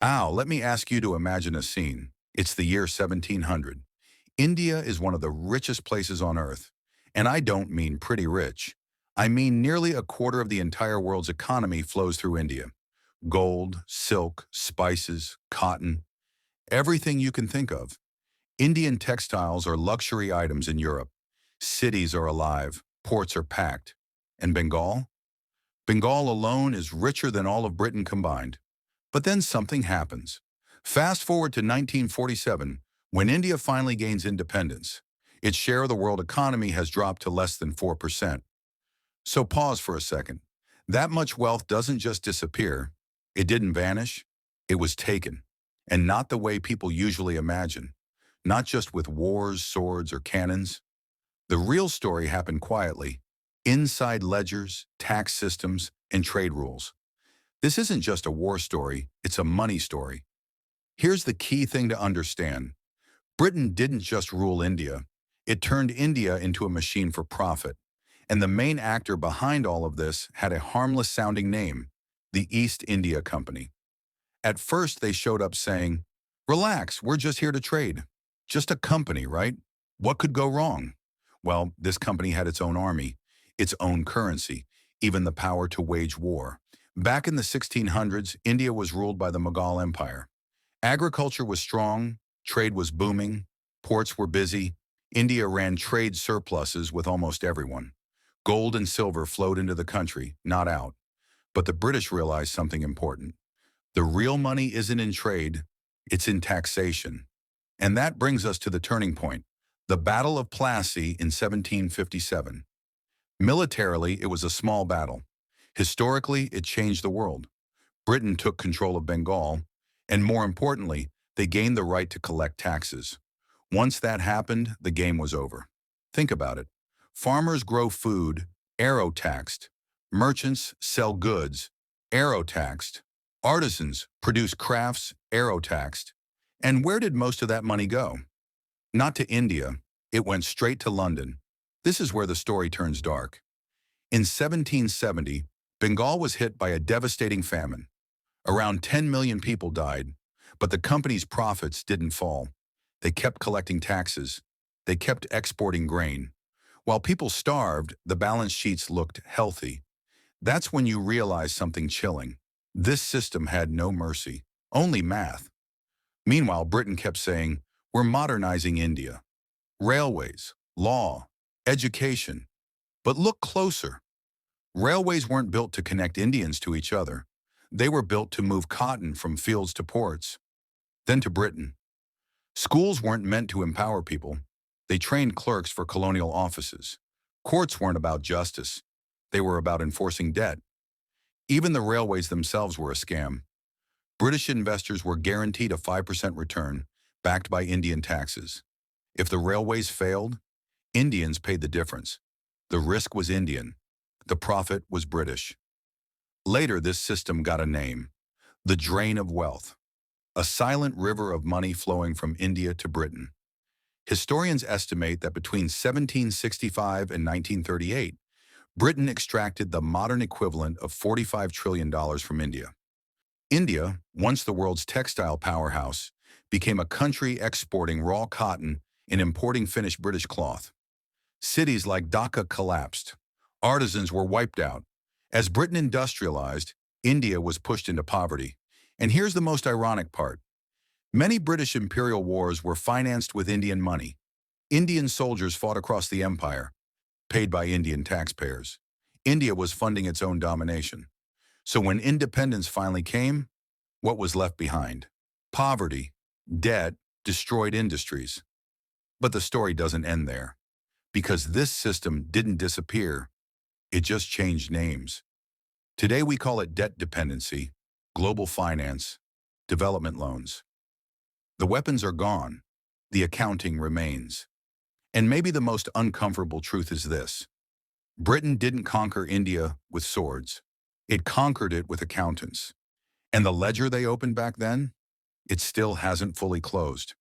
Al, let me ask you to imagine a scene. It's the year 1700. India is one of the richest places on earth. And I don't mean pretty rich. I mean nearly a quarter of the entire world's economy flows through India. Gold, silk, spices, cotton, everything you can think of. Indian textiles are luxury items in Europe. Cities are alive, ports are packed. And Bengal? Bengal alone is richer than all of Britain combined. But then something happens. Fast forward to 1947, when India finally gains independence. Its share of the world economy has dropped to less than 4%. So pause for a second. That much wealth doesn't just disappear. It didn't vanish. It was taken. And not the way people usually imagine. Not just with wars, swords, or cannons. The real story happened quietly. Inside ledgers, tax systems, and trade rules. This isn't just a war story, it's a money story. Here's the key thing to understand. Britain didn't just rule India. It turned India into a machine for profit. And the main actor behind all of this had a harmless-sounding name, the East India Company. At first, they showed up saying, "Relax, we're just here to trade." Just a company, right? What could go wrong? Well, this company had its own army, its own currency, even the power to wage war. Back in the 1600s, India was ruled by the Mughal Empire. Agriculture was strong, trade was booming, ports were busy. India ran trade surpluses with almost everyone. Gold and silver flowed into the country, not out. But the British realized something important. The real money isn't in trade, it's in taxation. And that brings us to the turning point, the Battle of Plassey in 1757. Militarily, it was a small battle. Historically, it changed the world. Britain took control of Bengal, and more importantly, they gained the right to collect taxes. Once that happened, the game was over. Think about it. Farmers grow food, arrow-taxed. Merchants sell goods, arrow-taxed. Artisans produce crafts, arrow-taxed. And where did most of that money go? Not to India. It went straight to London. This is where the story turns dark. In 1770, Bengal was hit by a devastating famine. Around 10 million people died, but the company's profits didn't fall. They kept collecting taxes. They kept exporting grain. While people starved, the balance sheets looked healthy. That's when you realize something chilling. This system had no mercy, only math. Meanwhile, Britain kept saying, "We're modernizing India." Railways, law, education. But look closer. Railways weren't built to connect Indians to each other. They were built to move cotton from fields to ports, then to Britain. Schools weren't meant to empower people. They trained clerks for colonial offices. Courts weren't about justice. They were about enforcing debt. Even the railways themselves were a scam. British investors were guaranteed a 5% return, backed by Indian taxes. If the railways failed, Indians paid the difference. The risk was Indian. The profit was British. Later, this system got a name, the drain of wealth, a silent river of money flowing from India to Britain. Historians estimate that between 1765 and 1938, Britain extracted the modern equivalent of $45 trillion from India. India, once the world's textile powerhouse, became a country exporting raw cotton and importing finished British cloth. Cities like Dhaka collapsed. Artisans were wiped out. As Britain industrialized, India was pushed into poverty. And here's the most ironic part. Many British imperial wars were financed with Indian money. Indian soldiers fought across the empire, paid by Indian taxpayers. India was funding its own domination. So when independence finally came, what was left behind? Poverty, debt, destroyed industries. But the story doesn't end there. Because this system didn't disappear, it just changed names. Today we call it debt dependency, global finance, development loans. The weapons are gone. The accounting remains. And maybe the most uncomfortable truth is this. Britain didn't conquer India with swords. It conquered it with accountants. And the ledger they opened back then, it still hasn't fully closed.